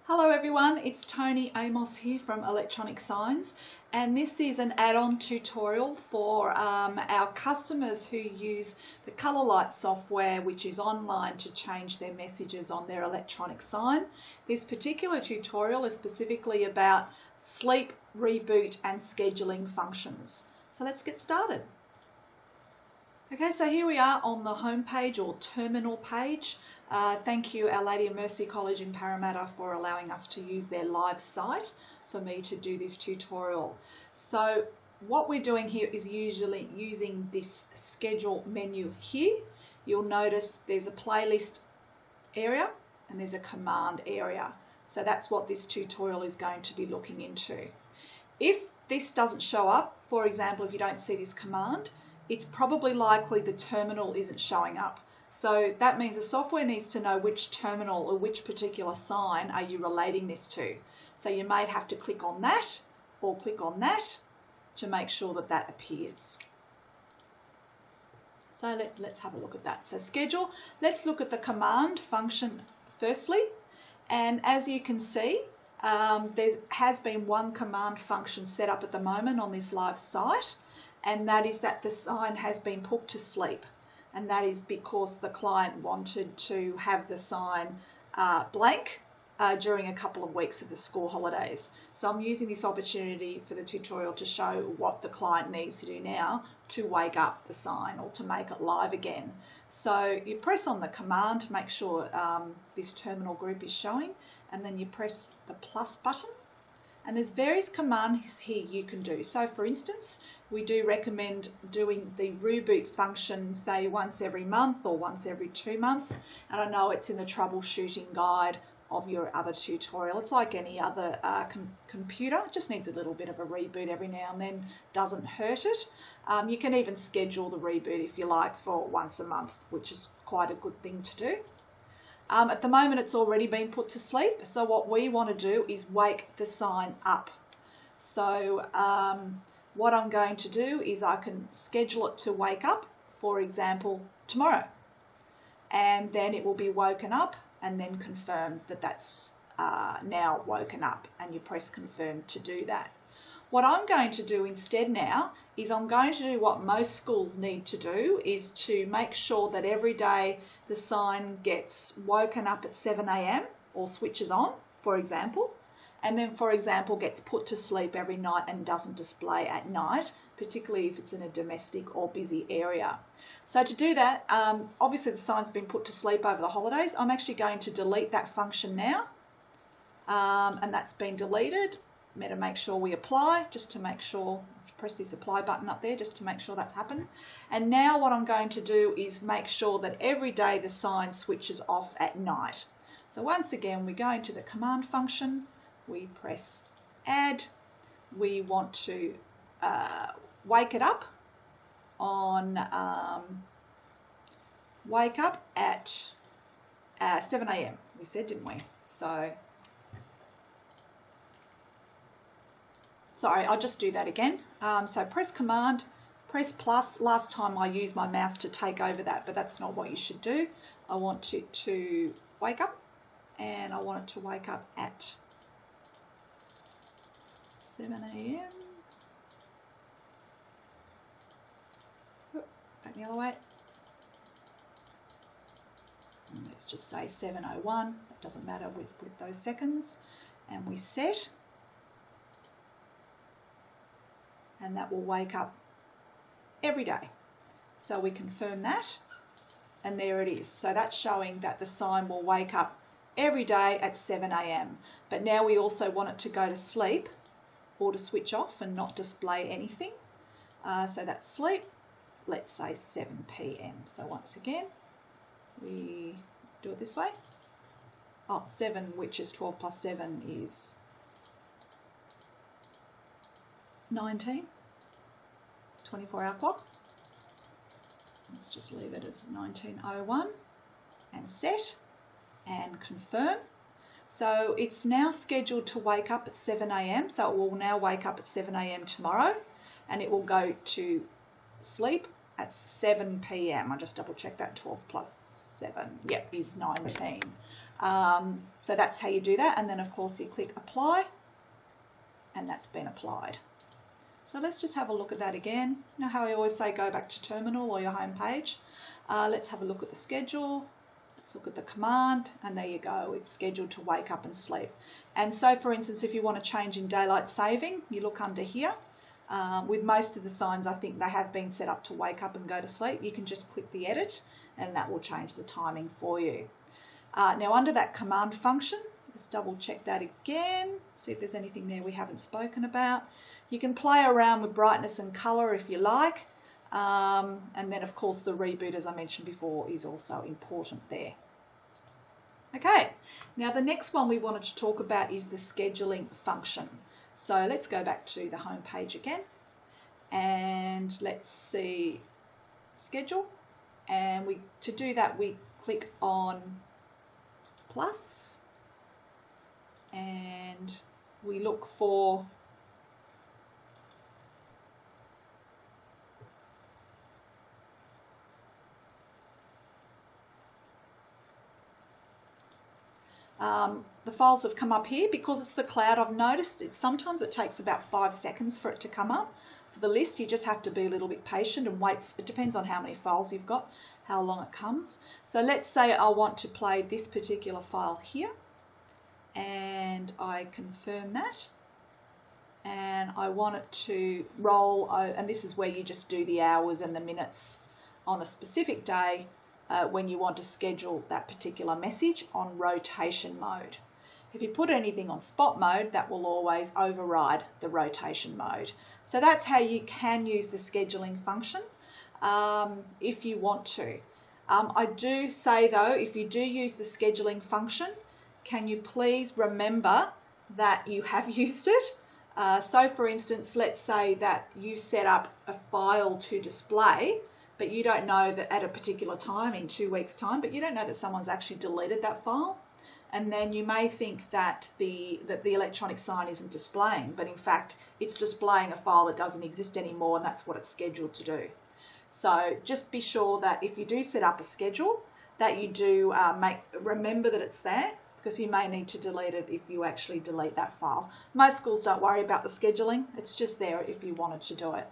Hello everyone, it's Tony Amos here from Electronic Signs, and this is an add-on tutorial for our customers who use the Colour Light software, which is online to change their messages on their electronic sign. This particular tutorial is specifically about sleep, reboot and scheduling functions. So let's get started. Okay, so here we are on the home page or terminal page. Thank you, Our Lady of Mercy College in Parramatta, for allowing us to use their live site for me to do this tutorial. So what we're doing here is usually using this schedule menu here. You'll notice there's a playlist area and there's a command area. So that's what this tutorial is going to be looking into. If this doesn't show up, for example, if you don't see this command, it's probably likely the terminal isn't showing up. So that means the software needs to know which terminal or which particular sign are you relating this to. So you may have to click on that or click on that to make sure that that appears. So let's have a look at that. So schedule, let's look at the command function firstly. And as you can see, there has been one command function set up at the moment on this live site, and that is that the sign has been put to sleep. And that is because the client wanted to have the sign blank during a couple of weeks of the school holidays. So I'm using this opportunity for the tutorial to show what the client needs to do now to wake up the sign or to make it live again. So you press on the command to make sure this terminal group is showing, and then you press the plus button. And there's various commands here you can do. So for instance, we do recommend doing the reboot function, say once every month or once every 2 months. And I know it's in the troubleshooting guide of your other tutorial. It's like any other computer. It just needs a little bit of a reboot every now and then, doesn't hurt it. You can even schedule the reboot if you like for once a month, which is quite a good thing to do. At the moment it's already been put to sleep, so what we want to do is wake the sign up. So what I'm going to do is I can schedule it to wake up, for example, tomorrow, and then it will be woken up and then confirm that that's now woken up, and you press confirm to do that. What I'm going to do instead now is I'm going to do what most schools need to do, is to make sure that every day the sign gets woken up at 7 AM or switches on, for example, and then, for example, gets put to sleep every night and doesn't display at night, particularly if it's in a domestic or busy area. So to do that, obviously the sign's been put to sleep over the holidays. I'm actually going to delete that function now, and that's been deleted. I'm going to make sure we apply, just to make sure, press this apply button up there just to make sure that's happened. And now what I'm going to do is make sure that every day the sign switches off at night. So once again, we go into the command function, we press add, we want to wake it up on wake up at 7 AM, we said, didn't we? So sorry, I'll just do that again. So press command, press plus. Last time I used my mouse to take over that, but that's not what you should do. I want it to wake up, and I want it to wake up at 7 AM. Back the other way. And let's just say 7:01. That doesn't matter with those seconds. And we set. And that will wake up every day. So we confirm that, and there it is. So that's showing that the sign will wake up every day at 7 AM. But now we also want it to go to sleep or to switch off and not display anything. So that's sleep, let's say 7 PM. So once again, we do it this way. 7, which is 12 plus 7 is 19, 24-hour clock. Let's just leave it as 19:01 and set and confirm. So it's now scheduled to wake up at 7 AM. So it will now wake up at 7 AM tomorrow, and it will go to sleep at 7 PM. I'll just double check that. 12 plus 7, yep, is 19. So that's how you do that. And then of course you click apply, and that's been applied. So let's just have a look at that again. You know how I always say go back to terminal or your home page. Let's have a look at the schedule. Let's look at the command, and there you go. It's scheduled to wake up and sleep. And so for instance, if you want to change in daylight saving, you look under here. With most of the signs, I think they have been set up to wake up and go to sleep. You can just click the edit, and that will change the timing for you. Now under that command function, let's double check that again, see if there's anything there we haven't spoken about. You can play around with brightness and colour if you like, and then of course the reboot, as I mentioned before, is also important there. Okay, now the next one we wanted to talk about is the scheduling function. So let's go back to the home page again, and let's see schedule, and to do that we click on plus, and we look for the files have come up here. Because it's the cloud, I've noticed sometimes it takes about 5 seconds for it to come up. For the list, you just have to be a little bit patient and wait. It depends on how many files you've got, how long it comes. So let's say I want to play this particular file here, and I confirm that, and I want it to roll, and this is where you just do the hours and the minutes on a specific day when you want to schedule that particular message on rotation mode. If you put anything on spot mode, that will always override the rotation mode. So that's how you can use the scheduling function if you want to. I do say though, if you do use the scheduling function, can you please remember that you have used it? So for instance, let's say that you set up a file to display, but you don't know that at a particular time, in 2 weeks' time, but you don't know that someone's actually deleted that file. And then you may think that the electronic sign isn't displaying, but in fact, it's displaying a file that doesn't exist anymore, and that's what it's scheduled to do. So just be sure that if you do set up a schedule, that you do remember that it's there, because you may need to delete it if you actually delete that file. Most schools don't worry about the scheduling. It's just there if you wanted to do it.